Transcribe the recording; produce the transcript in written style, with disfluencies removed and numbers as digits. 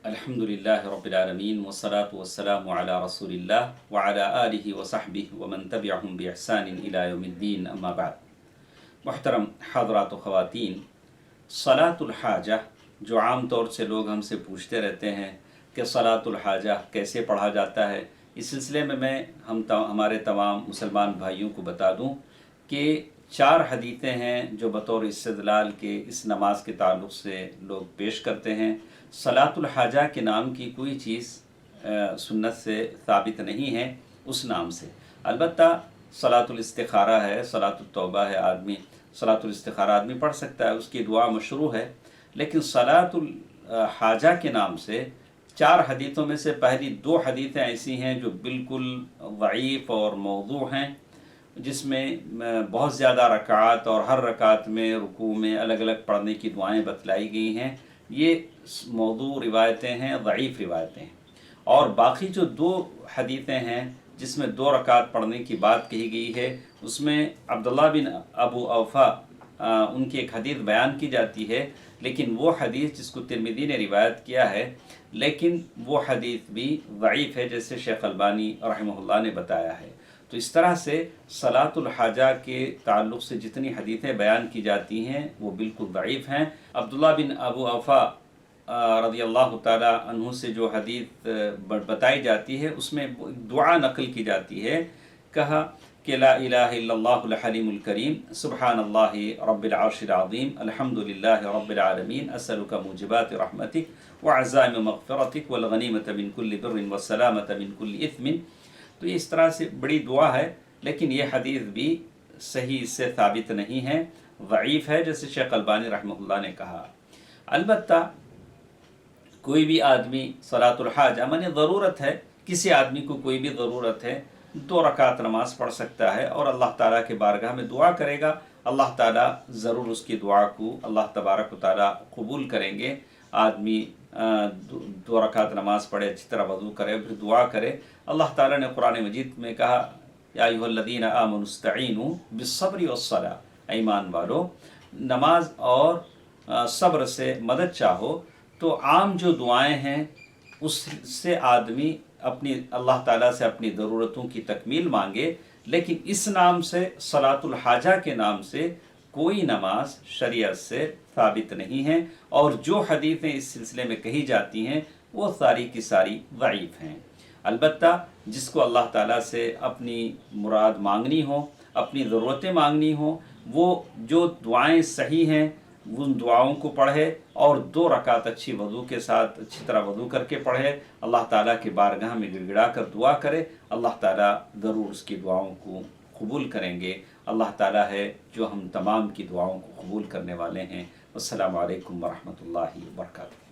الحمدللہ رب العالمین والصلاة والسلام علی رسول اللہ وعلی آلہ وصحبہ ومن تبعہم بإحسان الی یوم الدین اما بعد۔ محترم حضرات و خواتین، صلاۃ الحاجہ جو عام طور سے لوگ ہم سے پوچھتے رہتے ہیں کہ صلاۃ الحاجہ کیسے پڑھا جاتا ہے، اس سلسلے میں ہمارے تمام مسلمان بھائیوں کو بتا دوں کہ 4 حدیثیں ہیں جو بطور استدلال کے اس نماز کے تعلق سے لوگ پیش کرتے ہیں۔ صلاۃ الحاجہ کے نام کی کوئی چیز سنت سے ثابت نہیں ہے اس نام سے۔ البتہ صلاۃ الاستخارہ ہے، صلاۃ التوبہ ہے، صلاۃ الاستخارہ آدمی پڑھ سکتا ہے، اس کی دعا مشروع ہے، لیکن صلاۃ الحاجہ کے نام سے 4 حدیثوں میں سے پہلی 2 حدیثیں ایسی ہیں جو بالکل ضعیف اور موضوع ہیں، جس میں بہت زیادہ رکعات اور ہر رکعت میں رکوع میں الگ الگ پڑھنے کی دعائیں بتلائی گئی ہیں۔ یہ موضوع روایتیں ہیں، ضعیف روایتیں ہیں۔ اور باقی جو 2 حدیثیں ہیں جس میں 2 رکعت پڑھنے کی بات کہی گئی ہے، اس میں عبداللہ بن ابو اوفا ان کی ایک حدیث بیان کی جاتی ہے، لیکن وہ حدیث جس کو ترمذی نے روایت کیا ہے، لیکن وہ حدیث بھی ضعیف ہے، جیسے شیخ البانی رحمہ اللہ نے بتایا ہے۔ تو اس طرح سے صلاۃ الحاجہ کے تعلق سے جتنی حدیثیں بیان کی جاتی ہیں وہ بالکل ضعیف ہیں۔ عبداللہ بن ابو اوفا رضی اللہ تعالی عنہ سے جو حدیث بتائی جاتی ہے، اس میں دعا نقل کی جاتی ہے، کہا کہ لا الہ الا اللہ الحلیم الکریم، سبحان اللہ رب العرش العظیم، الحمدللہ رب العالمین، اسألک موجبات رحمتک وعزائم مغفرتک والغنیمۃ من کل بر والسلامۃ من کل اثم۔ تو یہ اس طرح سے بڑی دعا ہے، لیکن یہ حدیث بھی صحیح سے ثابت نہیں ہے، ضعیف ہے، جیسے شیخ البانی رحمہ اللہ نے کہا۔ البتہ کوئی بھی آدمی صلاۃ الحاجہ مانے ضرورت ہے، کسی آدمی کو کوئی بھی ضرورت ہے، 2 رکعت نماز پڑھ سکتا ہے اور اللہ تعالیٰ کے بارگاہ میں دعا کرے گا، اللہ تعالیٰ ضرور اس کی دعا کو اللہ تبارک و تعالیٰ قبول کریں گے۔ آدمی 2 رکعت نماز پڑھے، اچھی طرح وضو کرے، پھر دعا کرے۔ اللہ تعالیٰ نے قرآن مجید میں کہا یا ایھا الذین آمنوا استعینوا بالصبر والصلاۃ، ایمان والو نماز اور صبر سے مدد چاہو۔ تو عام جو دعائیں ہیں اس سے آدمی اللہ تعالیٰ سے اپنی ضرورتوں کی تکمیل مانگے، لیکن اس نام سے صلاۃ الحاجہ کے نام سے کوئی نماز شریعت سے ثابت نہیں ہے، اور جو حدیثیں اس سلسلے میں کہی جاتی ہیں وہ ساری کی ساری ضعیف ہیں۔ البتہ جس کو اللہ تعالیٰ سے اپنی مراد مانگنی ہو، اپنی ضرورتیں مانگنی ہوں، وہ جو دعائیں صحیح ہیں ان دعاؤں کو پڑھے اور 2 رکعت اچھی وضو کے ساتھ اچھی طرح وضو کر کے پڑھے، اللہ تعالیٰ کے بارگاہ میں گڑ گڑا کر دعا کرے، اللہ تعالیٰ ضرور اس کی دعاؤں کو قبول کریں گے۔ اللہ تعالیٰ ہے جو ہم تمام کی دعاؤں کو قبول کرنے والے ہیں۔ السلام علیکم ورحمۃ اللہ وبرکاتہ۔